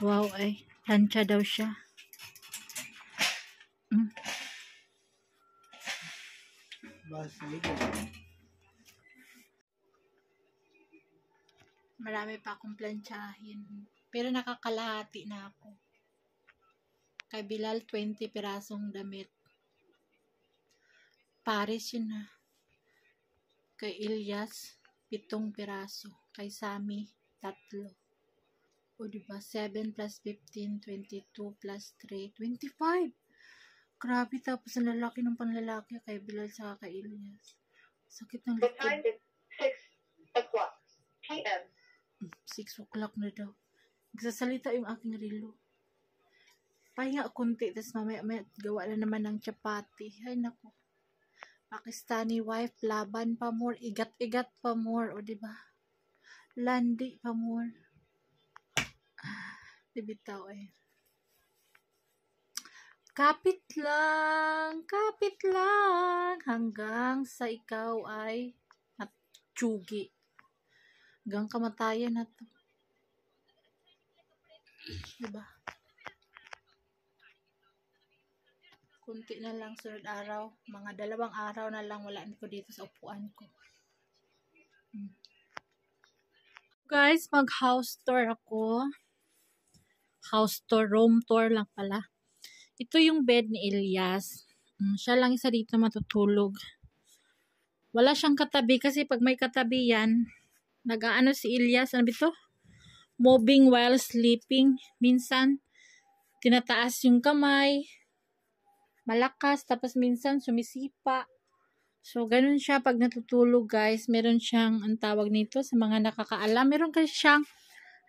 Wow, ay. Plancha daw siya. Marami pa akong planchahin. Pero nakakalahati na ako. Kay Bilal, 20 pirasong damit. Paris yun na. Kay Ilyas, 7 piraso. Kay Sami, 3. O diba? 7 plus 15, 22 plus 3, 25. Grabe, tapos ang lalaki ng panlalaki kay Bilal sa kay Ilyas. Sakit ng likod. 6 o'clock p.m. 6 o'clock na daw. Nagsasalita yung aking relo. Pahinga kunti, tapos mamaya gawa na naman ng chapati. Ay nako. Pakistani wife, laban pa more, igat-igat pa more, o diba? Landi pa more. Dibitaw eh. Kapit lang, hanggang sa ikaw ay matsugi. Hanggang kamatayan na to. Diba? Kunti na lang sunod araw. Mga 2 araw na lang wala ko dito sa upuan ko. Guys, mag house tour ako. House tour, room tour lang pala. Ito yung bed ni Ilyas. Siya lang isa dito matutulog. Wala siyang katabi kasi pag may katabi yan, nag-aano si Ilyas, ano bito? Moving while sleeping. Minsan, tinataas yung kamay. Malakas, tapos minsan sumisipa. So, ganun siya pag natutulog, guys. Meron siyang, ang tawag nito sa mga nakakaalam, meron kasi siyang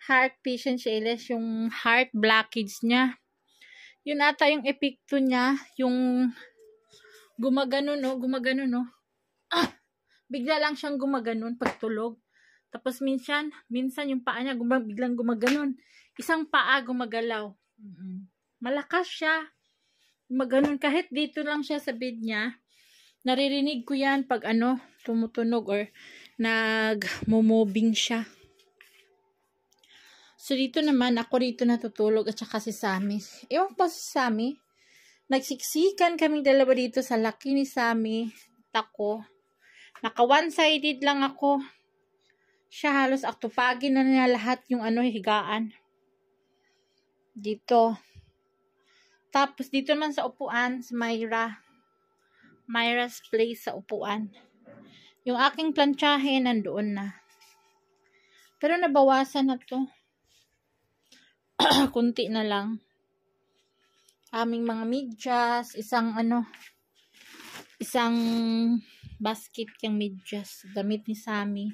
heart patient siya, Ilyas, yung heart blockage niya. Yun ata yung epekto niya, yung gumaganon, no? Bigla lang siyang gumaganon pag tulog. Tapos minsan yung paa niya biglang gumaganon. Isang paa gumagalaw. Malakas siya. Maganon kahit dito lang siya sa bed niya. Naririnig ko yan pag tumutunog or nag-moving siya. So dito naman ako rito natutulog at saka si Sami. Ewan pa si Sami. Nagsiksikan kaming dalawa dito sa laki ni Sami. Ako. Naka one-sided lang ako. Siya halos aktupagin na niya lahat yung higaan. Dito. Tapos dito naman sa upuan, si Myra's place sa upuan. Yung aking planchahe nandoon na. Pero nabawasan na to. Kunti na lang. Aming mga medyas, isang basket yung medyas. Damit ni Sami.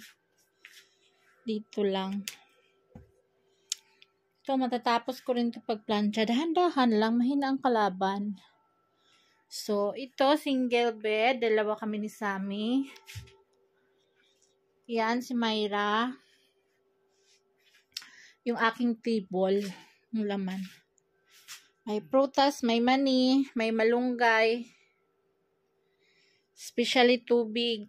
Dito lang. Ito, matatapos ko rin ito pagplancha. Dahan-dahan lang, mahina ang kalaban. So, ito, single bed. 2 kami ni Sami. Yan, si Myra. Yung aking table. Yung laman. May prutas, may mani, may malunggay. Especially tubig.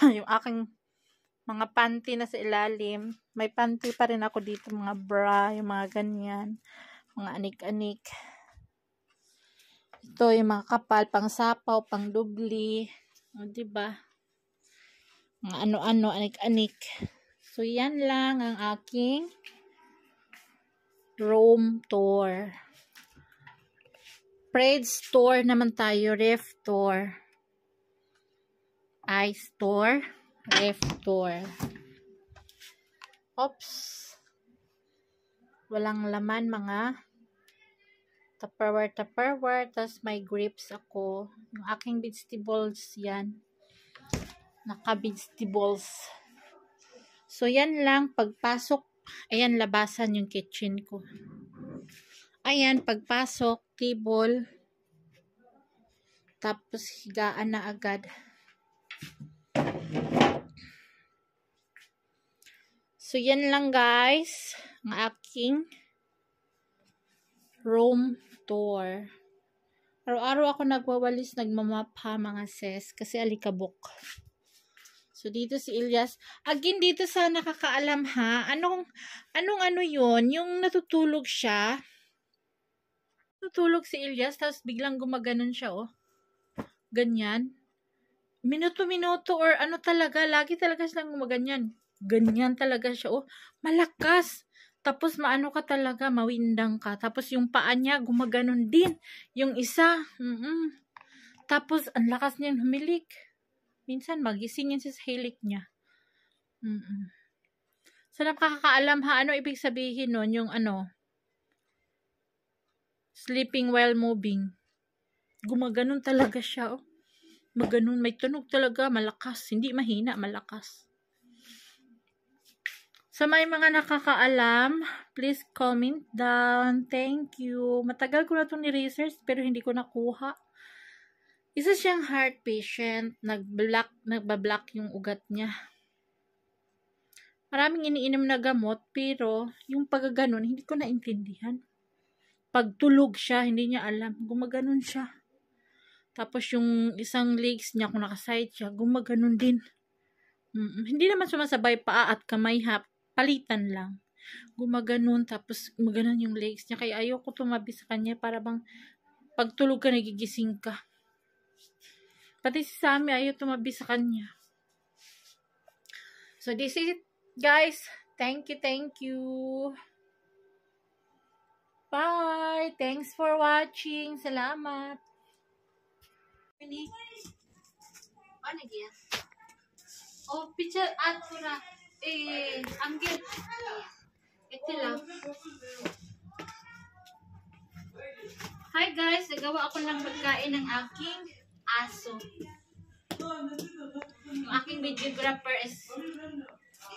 Yung aking mga panty na sa ilalim. May panty pa rin ako dito, mga bra, yung mga ganyan. Mga anik-anik. Ito yung mga kapal, pang sapaw, pang dubli. O, diba? Mga ano-ano, anik-anik. So, yan lang ang aking room tour. Fred's store naman tayo, ref tour. Ice store. Ref tour. Oops. Walang laman mga tupperware. Tapos may grips ako. Yung aking vegetables yan. Naka-vegetables. So, yan lang. Pagpasok, ayan, labasan yung kitchen ko. Ayan, pagpasok, table. Tapos, higaan na agad. So, yan lang guys. Ang aking room tour. Araw-araw ako nagwawalis, nagmamapa mga sis. Kasi alikabok. So, dito si Ilyas. Again, dito sa nakakaalam ha. Anong yun? Yung natutulog siya. Natutulog si Ilyas, tapos biglang gumaganon siya, oh. Ganyan. Minuto-minuto or ano talaga. Lagi talaga silang gumaganyan. Ganyan talaga siya, oh. Malakas. Tapos maano ka talaga, mawindang ka. Tapos yung paa niya, gumaganon din. Yung isa, Tapos, ang lakas niyang humilik. Minsan, magising yun sa hilik niya. So, nakakaalam ha, ano ibig sabihin nun? Yung sleeping while moving. Gumaganon talaga siya, oh. Maganon, may tunog talaga, malakas. Hindi mahina, malakas. Sa may mga nakakaalam, please comment down. Thank you. Matagal ko na itong ni-research pero hindi ko nakuha. Isa siyang heart patient. Nagbablock yung ugat niya. Maraming iniinom na gamot pero yung pagaganon, hindi ko naintindihan. Pagtulog siya, hindi niya alam. Gumaganon siya. Tapos yung isang legs niya, kung nakaside siya, gumaganon din. Hindi naman sumasabay paa at kamay ha. Palitan lang. Gumaganon, tapos gumaganon yung legs niya. Kaya ayoko tumabi sa kanya para bang pagtulog ka, nagigising ka. Pati si Sammy, ayaw tumabi sa kanya. So, this is it, guys. Thank you. Bye. Thanks for watching. Salamat. Ano yan? Oh, picture at pura. Anggit. Ito lang. Hi guys, nagawa ako ng pagkain ng aking aso. Yung aking videographer is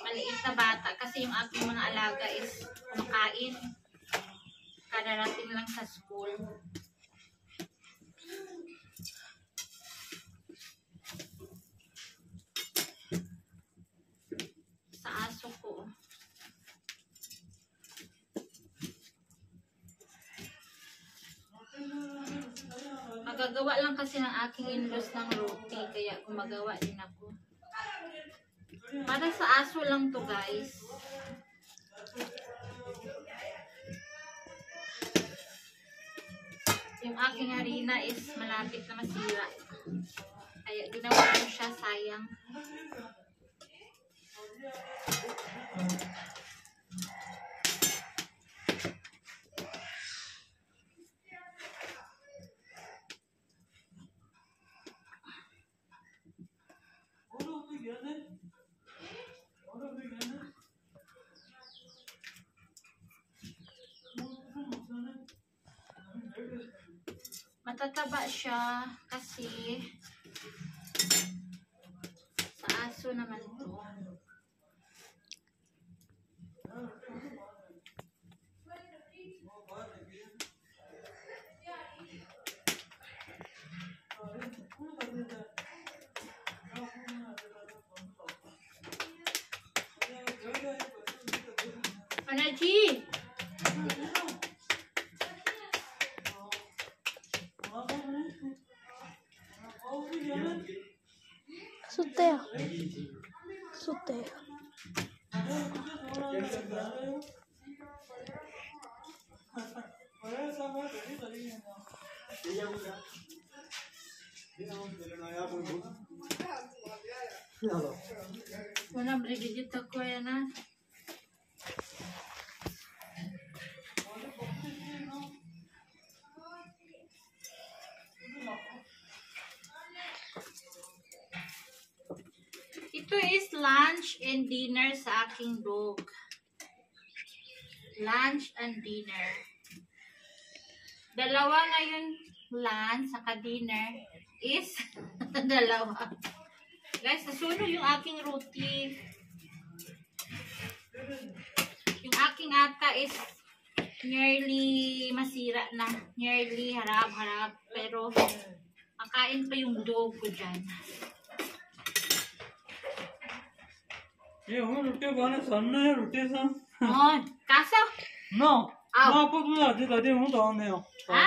maliit na bata kasi yung aking mga alaga is kumakain. Kadarating lang sa school. Aso ko. Magagawa lang kasi ng aking in-laws ng roti, kaya gumagawa din ako. Para sa aso lang to guys. Yung aking harina is malapit na masira. Kaya ginawa ko siya, sayang. Matataba siya kasi sa aso naman to. Anaji! Suter. Suter. Wala brigidit ako yan ha. Ito is lunch and dinner sa aking dog. Lunch and dinner. Dalawa ngayon lunch saka dinner is dalawa. Guys, nasunog yung aking roti. Yung aking ata is nearly masira na. Nearly harap-harap. Pero makain pa yung dog ko dyan. ये हूँ रोटी बने सन्ना है रोटी सा Kaso? ना Au. ना आपको तो आधी दादी हूँ तो नहीं हो Ha?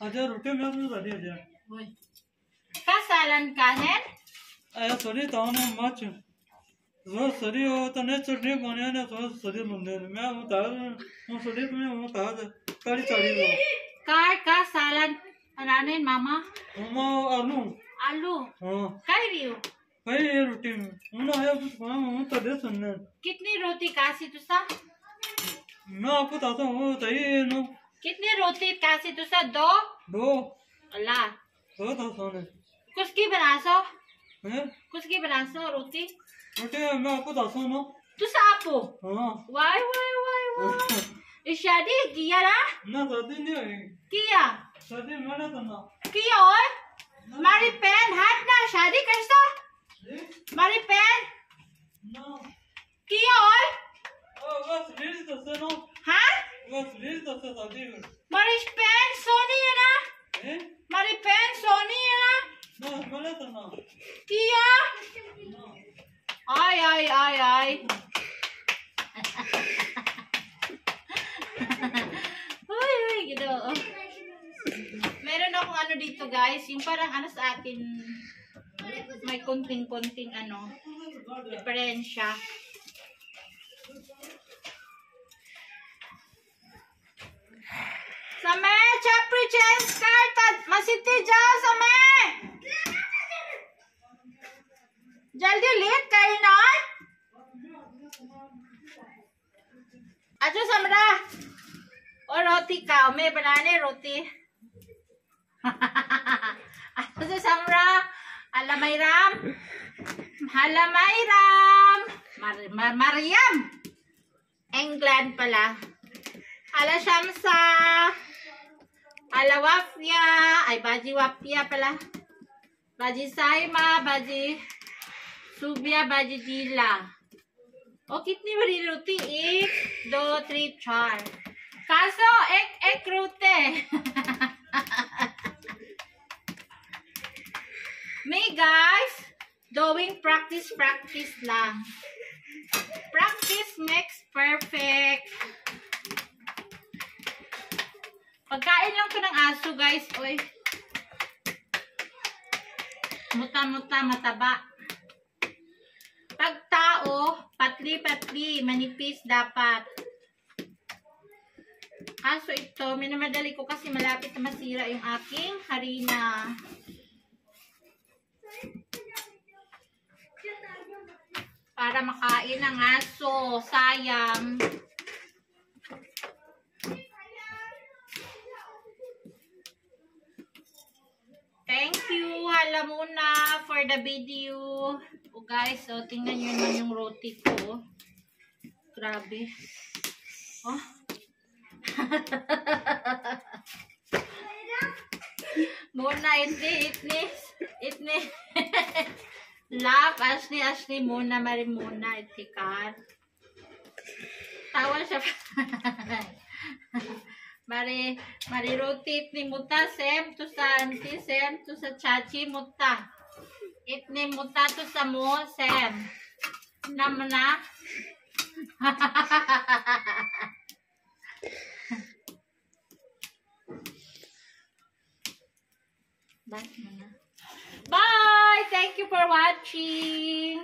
अच्छा रोटी में तो दादी आजा Uy. Kasalan kanin? आया सरी तो ना मच वो सरी हो तो नहीं चटनी बने ना तो सरी बंदे मैं हूँ ताज हूँ सरी में हूँ ताज कड़ी चढ़ी लो Kasalan. Ananin, mama? मम्मा आलू Alu. हाँ Kay Rio. भाई ये रोटी में हूँ ना है कुछ काम हूँ तो दे सुनने Kitni roti kasi tu sa? मैं आपको बताता हूँ बताइए no Kitni roti kasi tu sa? Do? दो Ala. दो तो सोने Kuski banaso? हैं Kuski banaso roti? रोटी मैं आपको बताता हूँ ना Tu sa apo? हाँ Why? Ishadi, kiya na? ना दादी नहीं है Kiya? दादी मैंने तो ना किया और हमारी पैन हट ना शादी कैसा हमारी पैन ना किया और बस रील तो से नो हाँ बस रील तो से दादी हमारी पैन सोनी है ना हैं हमारी पैन सोनी है ना ना मैंने तो ना किया ay uy gitu. Meron akong ano dito guys, yung parang ano sa akin, may konting ano, diferensya. Same, chapri change card, masiti ja same. जल्दी लेट कहीं ना अच्छा समरा और रोटी खाओ मैं बनाने रोटी अच्छा समरा Alamayram Mariam England pala Ala Shamsa Ala Wafia ay Baji Wafia pala Baji Saima Baji Subia Baji Dila O kitni bari roti 1 2 3 4 Kaso ek rote Me guys doing practice lang Practice makes perfect Pagkain lang to ng aso guys oy Muta-muta mataba Pag tao, patli-patli, manipis dapat. Kaso ito, minamadali ko kasi malapit na masira yung aking harina. Para makain ng aso, sayang. Thank you, hala muna for the video. O guys, so tingnan nyo naman yung roti ko. Grabe. Oh. Muna, itni. Love, Ashley, muna, muna, itikar. Tawa siya. Mari roti itni muta, sem to sa auntie, sem to sa chachi muta. Itni muta to sa mo, sem. Namna. Bye. Thank you for watching.